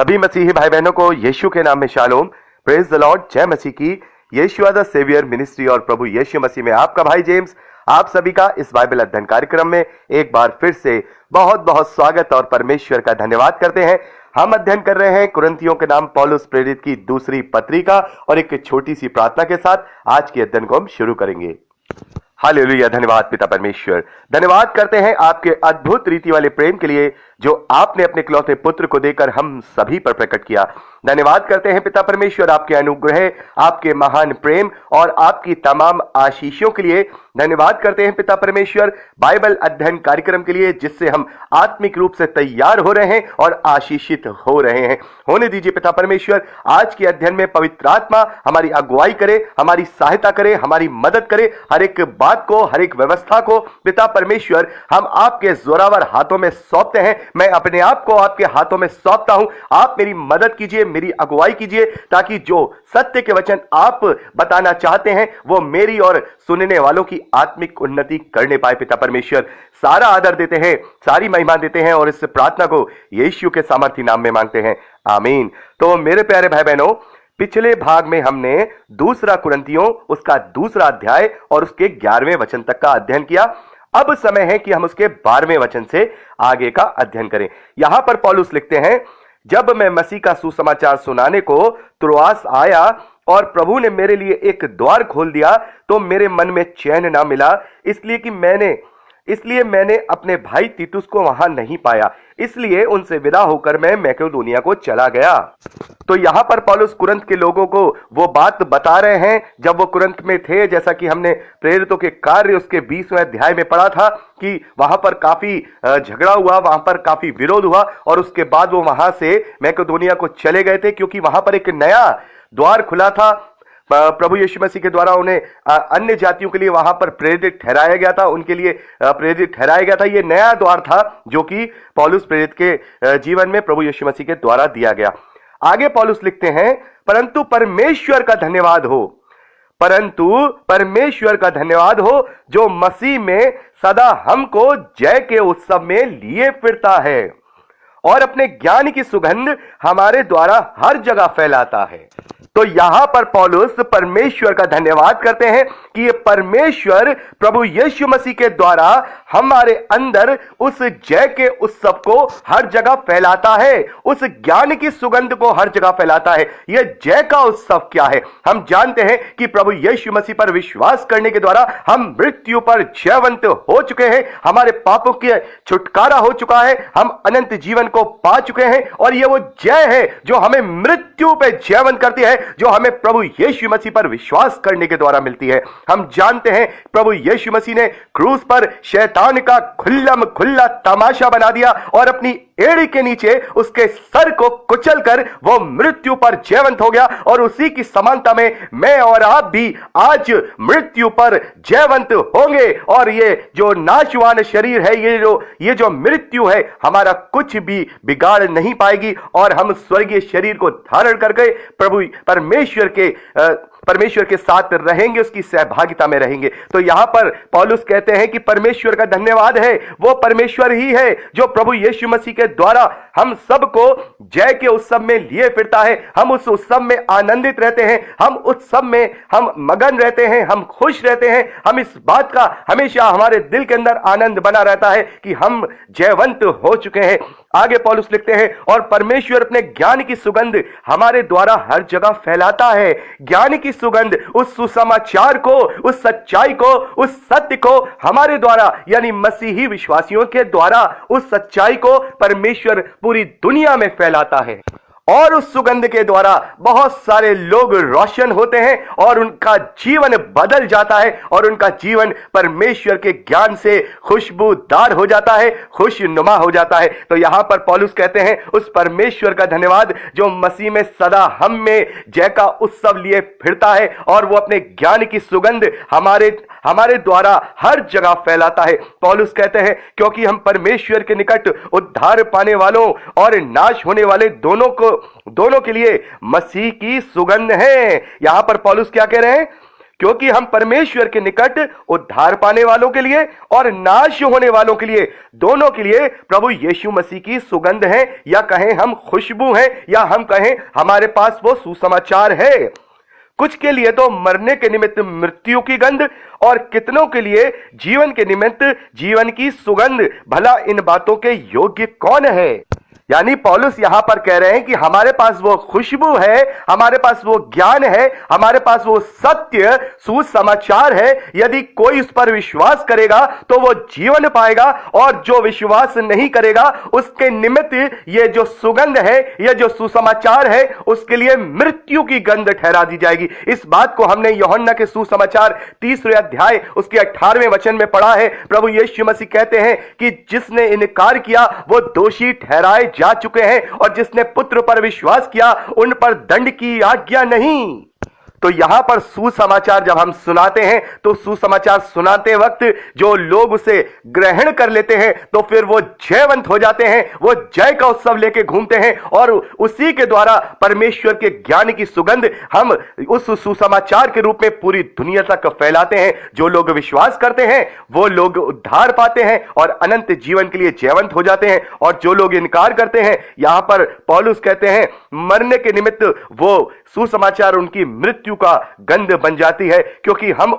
सभी मसीही भाई बहनों को यीशु के नाम में शालोम, प्रेज द लॉर्ड, जय मसीह की। यीशु द सेवियर मिनिस्ट्री और प्रभु यीशु मसीह में आपका भाई जेम्स आप सभी का इस बाइबल अध्ययन कार्यक्रम में एक बार फिर से बहुत बहुत स्वागत और परमेश्वर का धन्यवाद करते हैं। हम अध्ययन कर रहे हैं कुरिन्थियों के नाम पौलुस प्रेरित की दूसरी पत्री का, और एक छोटी सी प्रार्थना के साथ आज के अध्ययन को हम शुरू करेंगे। हालेलुया, धन्यवाद पिता परमेश्वर, धन्यवाद करते हैं आपके अद्भुत रीति वाले प्रेम के लिए जो आपने अपने इकलौते पुत्र को देकर हम सभी पर प्रकट किया। धन्यवाद करते हैं पिता परमेश्वर आपके अनुग्रह, आपके महान प्रेम और आपकी तमाम आशीषों के लिए। धन्यवाद करते हैं पिता परमेश्वर बाइबल अध्ययन कार्यक्रम के लिए, जिससे हम आत्मिक रूप से तैयार हो रहे हैं और आशीषित हो रहे हैं। होने दीजिए पिता परमेश्वर, आज के अध्ययन में पवित्र आत्मा हमारी अगुवाई करे, हमारी सहायता करे, हमारी मदद करे। हर एक बात को, हर एक व्यवस्था को पिता परमेश्वर हम आपके जोरावर हाथों में सौंपते हैं। मैं अपने आप को आपके हाथों में सौंपता हूं। आप मेरी मदद कीजिए, मेरी अगुवाई कीजिए, ताकि जो सत्य के वचन आप बताना चाहते हैं वो मेरी और सुनने वालों की आत्मिक उन्नति करने पाए। पिता परमेश्वर सारा आदर देते हैं, सारी महिमा देते हैं और इस प्रार्थना को यीशु के सामर्थी नाम में मांगते हैं, आमीन। तो मेरे प्यारे भाई बहनों, पिछले भाग में हमने दूसरा कुरिन्थियों उसका दूसरा अध्याय और उसके 11वें वचन तक का अध्ययन किया। अब समय है कि हम उसके 12वें वचन से आगे का अध्ययन करें। यहां पर पौलुस लिखते हैं, जब मैं मसीह का सुसमाचार सुनाने को त्रोआस आया और प्रभु ने मेरे लिए एक द्वार खोल दिया, तो मेरे मन में चैन ना मिला, इसलिए मैंने अपने भाई तीतुस को वहां नहीं पाया। इसलिए उनसे विदा होकर मैं मैकेडोनिया को चला गया। तो यहां पर पौलुस कुरिन्थ के लोगों को वो बात बता रहे हैं जब वो कुरिन्थ में थे। जैसा कि हमने प्रेरितों के कार्य उसके 20वें अध्याय में पढ़ा था कि वहां पर काफी झगड़ा हुआ, वहां पर काफी विरोध हुआ और उसके बाद वो वहां से मैकेडोनिया को चले गए थे, क्योंकि वहां पर एक नया द्वार खुला था। प्रभु यीशु मसीह के द्वारा उन्हें अन्य जातियों के लिए वहां पर प्रेरित ठहराया गया था, उनके लिए प्रेरित ठहराया गया था। ये नया द्वार था जो कि पौलुस प्रेरित के जीवन में प्रभु यीशु मसीह के द्वारा दिया गया। आगे पौलुस लिखते हैं, परंतु परमेश्वर का धन्यवाद हो जो मसीह में सदा हमको जय के उत्सव में लिए फिरता है और अपने ज्ञान की सुगंध हमारे द्वारा हर जगह फैलाता है। तो यहां पर पौलुस परमेश्वर का धन्यवाद करते हैं कि ये परमेश्वर प्रभु यीशु मसीह के द्वारा हमारे अंदर उस जय के उत्सव को हर जगह फैलाता है, उस ज्ञान की सुगंध को हर जगह फैलाता है। यह जय का उत्सव क्या है? हम जानते हैं कि प्रभु यीशु मसीह पर विश्वास करने के द्वारा हम मृत्यु पर जयवंत हो चुके हैं, हमारे पापों के छुटकारा हो चुका है, हम अनंत जीवन को पा चुके हैं। और यह वो जय है जो हमें मृत्यु पे जयवंत करती है, जो हमें प्रभु यीशु मसीह पर विश्वास करने के द्वारा मिलती है। हम जानते हैं प्रभु यीशु मसीह ने क्रूस पर शैतान का खुल्ला तमाशा बना दिया और अपनी एड़ी के नीचे उसके सर को कुचलकर वो मृत्यु पर जयवंत हो गया। और उसी की समानता में मैं और आप भी आज मृत्यु पर जयवंत होंगे। और ये जो नाशवान शरीर है, ये जो मृत्यु है, हमारा कुछ भी बिगाड़ नहीं पाएगी और हम स्वर्गीय शरीर को धारण करके प्रभु परमेश्वर के साथ रहेंगे, उसकी सहभागिता में रहेंगे। तो यहां पर पौलुस कहते हैं कि परमेश्वर का धन्यवाद है, वो परमेश्वर ही है जो प्रभु यीशु मसीह के द्वारा हम सबको जय के उत्सव में लिए फिरता है। हम उस उत्सव में आनंदित रहते हैं, हम उत्सव में हम मगन रहते हैं, हम खुश रहते हैं। हम इस बात का हमेशा हमारे दिल के अंदर आनंद बना रहता है कि हम जयवंत हो चुके हैं। आगे पौलुस लिखते हैं, और परमेश्वर अपने ज्ञान की सुगंध हमारे द्वारा हर जगह फैलाता है। ज्ञान की सुगंध, उस सुसमाचार को, उस सच्चाई को, उस सत्य को हमारे द्वारा यानी मसीही विश्वासियों के द्वारा उस सच्चाई को परमेश्वर पूरी दुनिया में फैलाता है। और उस सुगंध के द्वारा बहुत सारे लोग रोशन होते हैं और उनका जीवन बदल जाता है और उनका जीवन परमेश्वर के ज्ञान से खुशबूदार हो जाता है, खुशनुमा हो जाता है। तो यहां पर पौलुस कहते हैं, उस परमेश्वर का धन्यवाद जो मसीह में सदा हम में जय का उत्सव लिए फिरता है और वो अपने ज्ञान की सुगंध हमारे द्वारा हर जगह फैलाता है। पौलुस कहते हैं, क्योंकि हम परमेश्वर के निकट उद्धार पाने वालों और नाश होने वाले दोनों के लिए मसीह की सुगंध है। यहां पर पौलुस क्या कह रहे हैं? क्योंकि हम परमेश्वर के निकट उद्धार पाने वालों के लिए और नाश होने वालों के लिए, दोनों के लिए प्रभु यीशु मसीह की सुगंध है, या कहें हम खुशबू हैं, या हम कहें हमारे पास वो सुसमाचार है। कुछ के लिए तो मरने के निमित्त मृत्यु की गंध, और कितनों के लिए जीवन के निमित्त जीवन की सुगंध। भला इन बातों के योग्य कौन है? यानी पौलुस यहां पर कह रहे हैं कि हमारे पास वो खुशबू है, हमारे पास वो ज्ञान है, हमारे पास वो सत्य सुसमाचार है। यदि कोई उस पर विश्वास करेगा तो वो जीवन पाएगा, और जो विश्वास नहीं करेगा उसके निमित्त ये जो सुगंध है, ये जो सुसमाचार है, उसके लिए मृत्यु की गंध ठहरा दी जाएगी। इस बात को हमने यूहन्ना के सुसमाचार 30 अध्याय उसके 18वें वचन में पढ़ा है। प्रभु यीशु मसीह कहते हैं कि जिसने इनकार किया वो दोषी ठहराए जा चुके हैं, और जिसने पुत्र पर विश्वास किया उन पर दंड की आज्ञा नहीं। तो यहां पर सुसमाचार जब हम सुनाते हैं तो सुसमाचार सुनाते वक्त जो लोग उसे ग्रहण कर लेते हैं तो फिर वो जयवंत हो जाते हैं, वो जय का उत्सव लेके घूमते हैं, और उसी के द्वारा परमेश्वर के ज्ञान की सुगंध हम उस सुसमाचार के रूप में पूरी दुनिया तक फैलाते हैं। जो लोग विश्वास करते हैं वो लोग उद्धार पाते हैं और अनंत जीवन के लिए जयवंत हो जाते हैं, और जो लोग इनकार करते हैं, यहां पर पौलुस कहते हैं मरने के निमित्त वो सुसमाचार उनकी मृत्यु का गंध बन जाती है। क्योंकि हम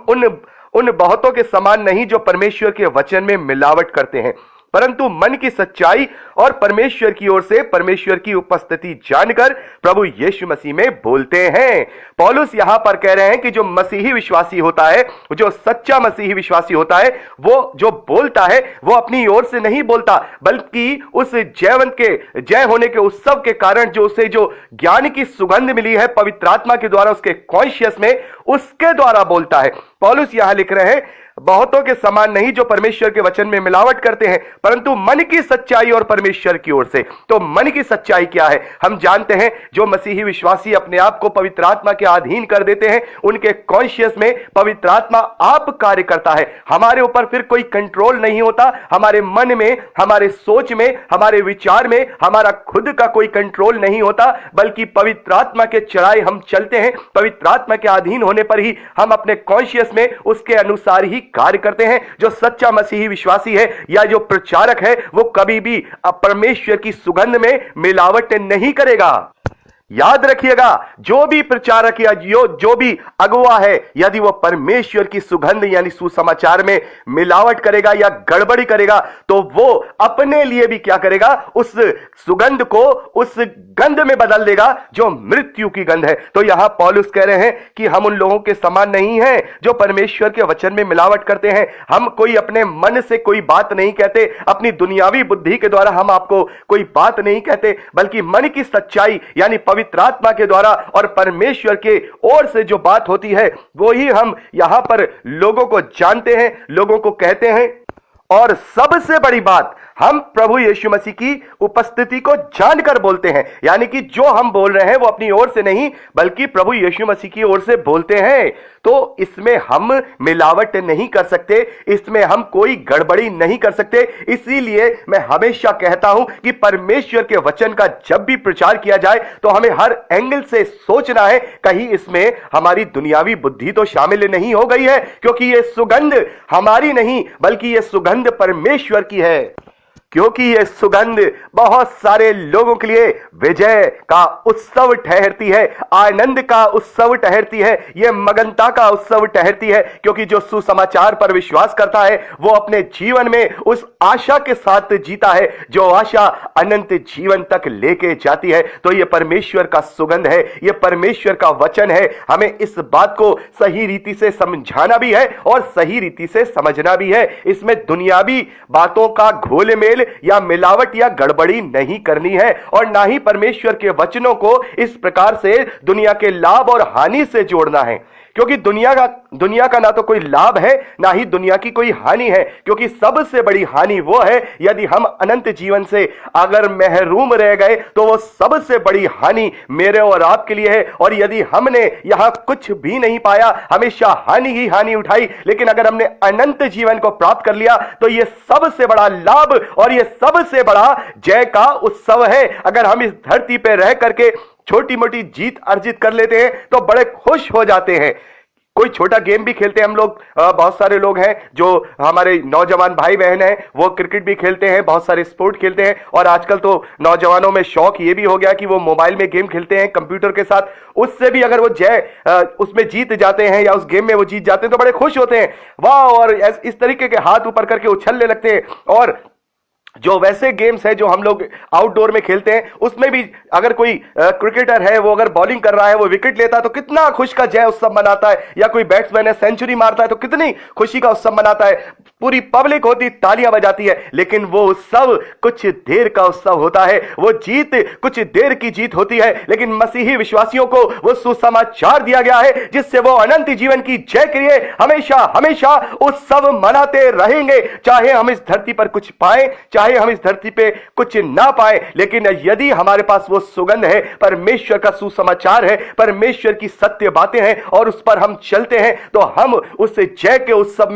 उन बहुतों के समान नहीं जो परमेश्वर के वचन में मिलावट करते हैं, परंतु मन की सच्चाई और परमेश्वर की ओर से परमेश्वर की उपस्थिति जानकर प्रभु यीशु मसीह में बोलते हैं। पौलुस यहां पर कह रहे हैं कि जो मसीही विश्वासी होता है, जो सच्चा मसीही विश्वासी होता है, वो जो बोलता है वो अपनी ओर से नहीं बोलता, बल्कि उस जयवंत के जय होने के उत्सव के कारण जो उसे जो ज्ञान की सुगंध मिली है पवित्र आत्मा के द्वारा उसके कॉन्शियस में, उसके द्वारा बोलता है। पौलुस यहां लिख रहे हैं बहुतों के समान नहीं जो परमेश्वर के वचन में मिलावट करते हैं, परंतु मन की सच्चाई और परमेश्वर की ओर से। तो मन की सच्चाई क्या है? हम जानते हैं जो मसीही विश्वासी अपने आप को पवित्र आत्मा के अधीन कर देते हैं, उनके कॉन्शियस में पवित्र आत्मा आप कार्य करता है। हमारे ऊपर फिर कोई कंट्रोल नहीं होता, हमारे मन में, हमारे सोच में, हमारे विचार में हमारा खुद का कोई कंट्रोल नहीं होता, बल्कि पवित्र आत्मा के चराए हम चलते हैं। पवित्र आत्मा के अधीन होने पर ही हम अपने कॉन्शियस में उसके अनुसार ही कार्य करते हैं। जो सच्चा मसीही विश्वासी है या जो प्रचारक है वो कभी भी परमेश्वर की सुगंध में मिलावट नहीं करेगा। याद रखिएगा, जो भी प्रचारक या जो भी अगुवा है, यदि वो परमेश्वर की सुगंध यानी सुसमाचार में मिलावट करेगा या गड़बड़ी करेगा तो वो अपने लिए भी क्या करेगा, उस सुगंध को उस गंध में बदल देगा जो मृत्यु की गंध है। तो यहां पौलुस कह रहे हैं कि हम उन लोगों के समान नहीं हैं जो परमेश्वर के वचन में मिलावट करते हैं। हम कोई अपने मन से कोई बात नहीं कहते, अपनी दुनियावी बुद्धि के द्वारा हम आपको कोई बात नहीं कहते, बल्कि मन की सच्चाई यानी पवित्र आत्मा के द्वारा और परमेश्वर के ओर से जो बात होती है वो ही हम यहां पर लोगों को जानते हैं, लोगों को कहते हैं। और सबसे बड़ी बात, हम प्रभु यीशु मसीह की उपस्थिति को जानकर बोलते हैं, यानी कि जो हम बोल रहे हैं वो अपनी ओर से नहीं बल्कि प्रभु यीशु मसीह की ओर से बोलते हैं। तो इसमें हम मिलावट नहीं कर सकते, इसमें हम कोई गड़बड़ी नहीं कर सकते। इसीलिए मैं हमेशा कहता हूं कि परमेश्वर के वचन का जब भी प्रचार किया जाए तो हमें हर एंगल से सोचना है, कहीं इसमें हमारी दुनियावी बुद्धि तो शामिल नहीं हो गई है, क्योंकि यह सुगंध हमारी नहीं बल्कि यह सुगंध परमेश्वर की है। क्योंकि यह सुगंध बहुत सारे लोगों के लिए विजय का उत्सव ठहरती है, आनंद का उत्सव ठहरती है, यह मगनता का उत्सव ठहरती है। क्योंकि जो सुसमाचार पर विश्वास करता है वो अपने जीवन में उस आशा के साथ जीता है, जो आशा अनंत जीवन तक लेके जाती है। तो यह परमेश्वर का सुगंध है, यह परमेश्वर का वचन है। हमें इस बात को सही रीति से समझाना भी है और सही रीति से समझना भी है। इसमें दुनियावी बातों का घोल मेल या मिलावट या गड़बड़ी नहीं करनी है, और ना ही परमेश्वर के वचनों को इस प्रकार से दुनिया के लाभ और हानि से जोड़ना है। क्योंकि दुनिया का ना तो कोई लाभ है ना ही दुनिया की कोई हानि है। क्योंकि सबसे बड़ी हानि वो है यदि हम अनंत जीवन से अगर महरूम रह गए तो वो सबसे बड़ी हानि मेरे और आपके लिए है। और यदि हमने यहां कुछ भी नहीं पाया, हमेशा हानि ही हानि उठाई, लेकिन अगर हमने अनंत जीवन को प्राप्त कर लिया तो यह सबसे बड़ा लाभ और यह सबसे बड़ा जय का उत्सव है। अगर हम इस धरती पर रह करके छोटी मोटी जीत अर्जित कर लेते हैं तो बड़े खुश हो जाते हैं। कोई छोटा गेम भी खेलते हैं हम लोग। बहुत सारे लोग हैं जो हमारे नौजवान भाई बहन हैं, वो क्रिकेट भी खेलते हैं, बहुत सारे स्पोर्ट खेलते हैं। और आजकल तो नौजवानों में शौक ये भी हो गया कि वो मोबाइल में गेम खेलते हैं कंप्यूटर के साथ। उससे भी अगर वो उसमें जीत जाते हैं या उस गेम में वो जीत जाते हैं तो बड़े खुश होते हैं, वाह, और इस तरीके के हाथ ऊपर करके उछलने लगते हैं। और जो वैसे गेम्स है जो हम लोग आउटडोर में खेलते हैं, उसमें भी अगर कोई क्रिकेटर है, वो अगर बॉलिंग कर रहा है, वो विकेट लेता है तो कितना खुश का जय उत्सव मनाता है, या कोई बैट्समैन है सेंचुरी मारता है तो कितनी खुशी का उत्सव मनाता है। पूरी पब्लिक होती तालियां बजाती है। लेकिन वो उत्सव कुछ देर का उत्सव होता है, वो जीत कुछ देर की जीत होती है। लेकिन मसीही विश्वासियों को वो सुसमाचार दिया गया है जिससे वो अनंत जीवन की जय के लिए हमेशा हमेशा उत्सव मनाते रहेंगे। चाहे हम इस धरती पर कुछ पाए, चाहे हम इस धरती पे कुछ ना पाए, लेकिन यदि हमारे पास वो सुगंध है, परमेश्वर का सुसमाचार है, परमेश्वर की सत्य बातें हैं और उस पर हम चलते हैं, तो हम उस जय के उत्सव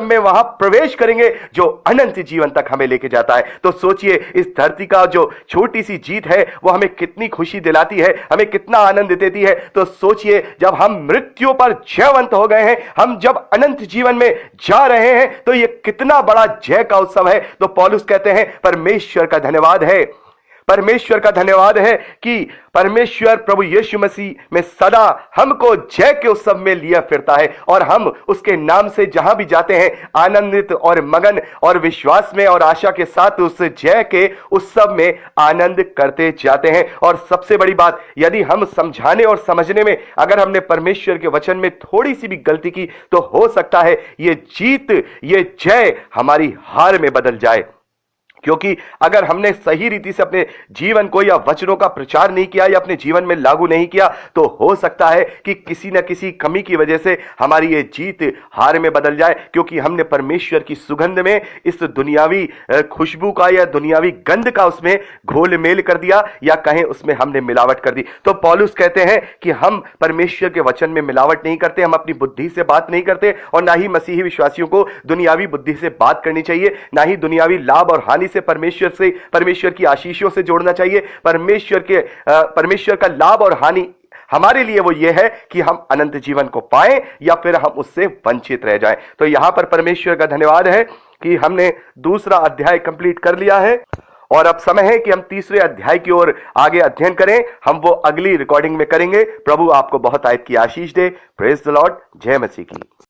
में वहां प्रवेश करेंगे जो अनंत जीवन तक हमें लेके जाता है। तो सोचिए, इस धरती का जो छोटी सी जीत है वो हमें कितनी खुशी दिलाती है, हमें कितना आनंद देती है। तो सोचिए, जब हम मृत्यु पर जयवंत हो गए हैं, हम जब अनंत जीवन में जा रहे हैं, तो ये कितना बड़ा जय का उत्सव है। तो पौलुस कहते हैं, परमेश्वर का धन्यवाद है, परमेश्वर का धन्यवाद है कि परमेश्वर प्रभु यीशु मसीह में सदा हमको जय के उत्सव में लिया फिरता है, और हम उसके नाम से जहां भी जाते हैं आनंदित और मगन और विश्वास में और आशा के साथ उस जय के उत्सव में आनंद करते जाते हैं। और सबसे बड़ी बात, यदि हम समझाने और समझने में अगर हमने परमेश्वर के वचन में थोड़ी सी भी गलती की, तो हो सकता है ये जीत, ये जय हमारी हार में बदल जाए। क्योंकि अगर हमने सही रीति से अपने जीवन को या वचनों का प्रचार नहीं किया या अपने जीवन में लागू नहीं किया, तो हो सकता है कि किसी न किसी कमी की वजह से हमारी ये जीत हार में बदल जाए, क्योंकि हमने परमेश्वर की सुगंध में इस दुनियावी खुशबू का या दुनियावी गंध का उसमें घोल मेल कर दिया, या कहें उसमें हमने मिलावट कर दी। तो पौलुस कहते हैं कि हम परमेश्वर के वचन में मिलावट नहीं करते, हम अपनी बुद्धि से बात नहीं करते, और ना ही मसीही विश्वासियों को दुनियावी बुद्धि से बात करनी चाहिए, ना ही दुनियावी लाभ और हानि से परमेश्वर की आशीषों से जोड़ना चाहिए। परमेश्वर का लाभ और हानि हमारे लिए वो ये है कि हम अनंत जीवन को पाएं या फिर हम उससे वंचित रह जाएं। तो यहां पर परमेश्वर का धन्यवाद है कि हमने दूसरा अध्याय कंप्लीट कर लिया है, और अब समय है कि हम तीसरे अध्याय की ओर आगे अध्ययन करें। हम वो अगली रिकॉर्डिंग में करेंगे। प्रभु आपको बहुत आयत की आशीष दे। Praise the Lord. जय मसीह की।